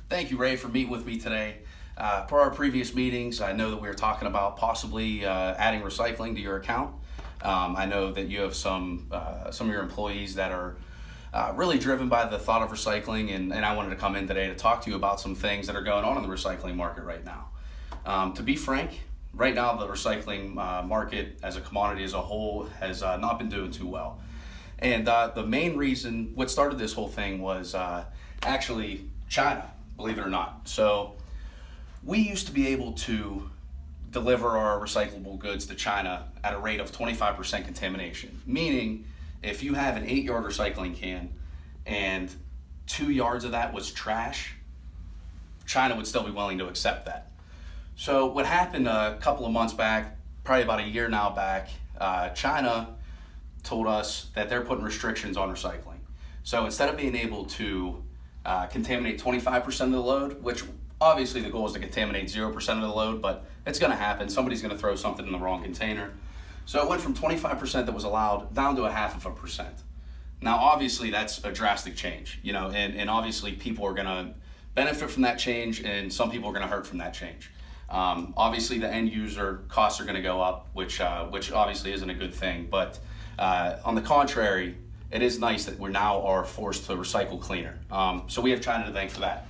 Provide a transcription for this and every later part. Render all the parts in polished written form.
Thank you, Ray, for meeting with me today. Per our previous meetings, I know that we were talking about possibly adding recycling to your account. I know that you have some of your employees that are really driven by the thought of recycling, and I wanted to come in today to talk to you about some things that are going on in the recycling market right now. To be frank, right now the recycling market as a commodity as a whole has not been doing too well. And the main reason, what started this whole thing was actually China, believe it or not. So we used to be able to deliver our recyclable goods to China at a rate of 25% contamination, meaning if you have an 8-yard recycling can and 2 yards of that was trash, China would still be willing to accept that. So what happened a couple of months back, probably about a year now back, China told us that they're putting restrictions on recycling. So instead of being able to contaminate 25% of the load, which obviously the goal is to contaminate 0% of the load, but it's going to happen. Somebody's going to throw something in the wrong container. So it went from 25% that was allowed down to 0.5%. Now, obviously, that's a drastic change, and obviously people are going to benefit from that change, and some people are going to hurt from that change. Obviously, the end user costs are going to go up, which obviously isn't a good thing. But on the contrary, it is nice that we now are forced to recycle cleaner. So we have China to thank for that.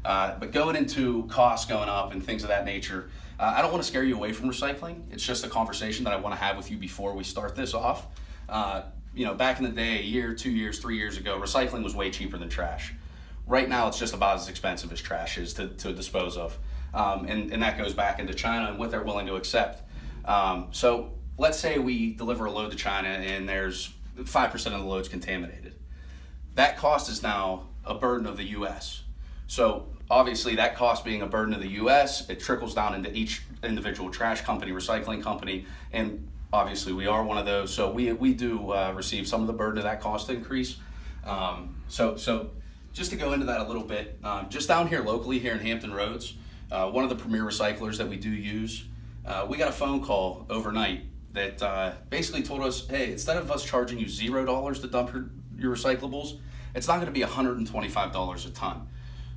But going into costs going up and things of that nature, I don't want to scare you away from recycling. It's just a conversation that I want to have with you before we start this off. Back in the day, a year, 2 years, 3 years ago, recycling was way cheaper than trash. Right now, it's just about as expensive as trash is to dispose of. And that goes back into China and what they're willing to accept. So let's say we deliver a load to China and there's 5% of the load's contaminated. That cost is now a burden of the U.S. So obviously that cost being a burden of the U.S., it trickles down into each individual trash company, recycling company, and obviously we are one of those. So we do receive some of the burden of that cost increase. So just to go into that a little bit, just down here locally here in Hampton Roads, one of the premier recyclers that we do use, we got a phone call overnight that basically told us, hey, instead of us charging you $0 to dump your recyclables, it's not going to be $125 a ton.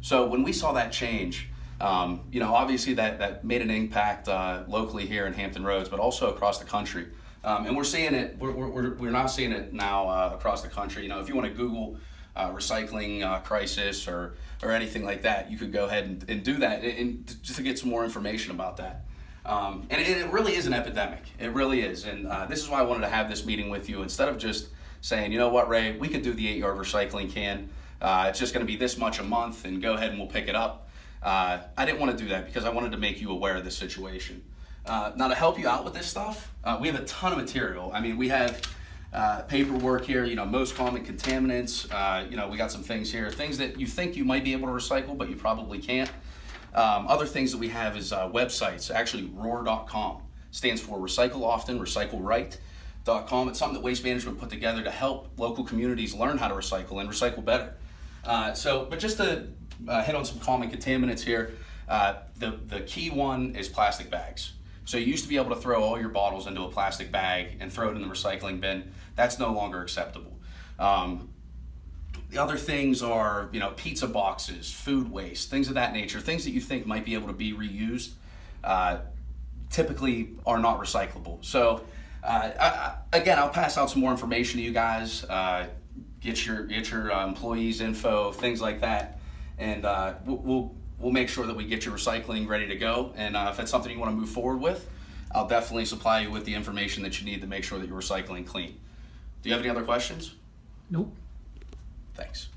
So when we saw that change, obviously that made an impact locally here in Hampton Roads, but also across the country. And we're seeing it. We're now seeing it now across the country. If you want to Google recycling crisis or anything like that, you could go ahead and do that and just to get some more information about that. And it really is an epidemic. It really is. And this is why I wanted to have this meeting with you instead of just saying, you know what, Ray, we could do the 8-yard recycling can. It's just going to be this much a month and go ahead and we'll pick it up. I didn't want to do that because I wanted to make you aware of this situation. Now to help you out with this stuff, we have a ton of material. I mean, we have paperwork here, most common contaminants. We got some things here, things that you think you might be able to recycle, but you probably can't. Other things that we have is websites, actually ROAR.com, stands for Recycle Often, Recycle Right.com. It's something that Waste Management put together to help local communities learn how to recycle and recycle better. But just to hit on some common contaminants here, the key one is plastic bags. So you used to be able to throw all your bottles into a plastic bag and throw it in the recycling bin. That's no longer acceptable. The other things are, pizza boxes, food waste, things of that nature, things that you think might be able to be reused, typically are not recyclable. So again, I'll pass out some more information to you guys, get your employees' info, things like that, and we'll make sure that we get your recycling ready to go. And if it's something you want to move forward with, I'll definitely supply you with the information that you need to make sure that you're recycling clean. Do you have any other questions? Nope. Thanks.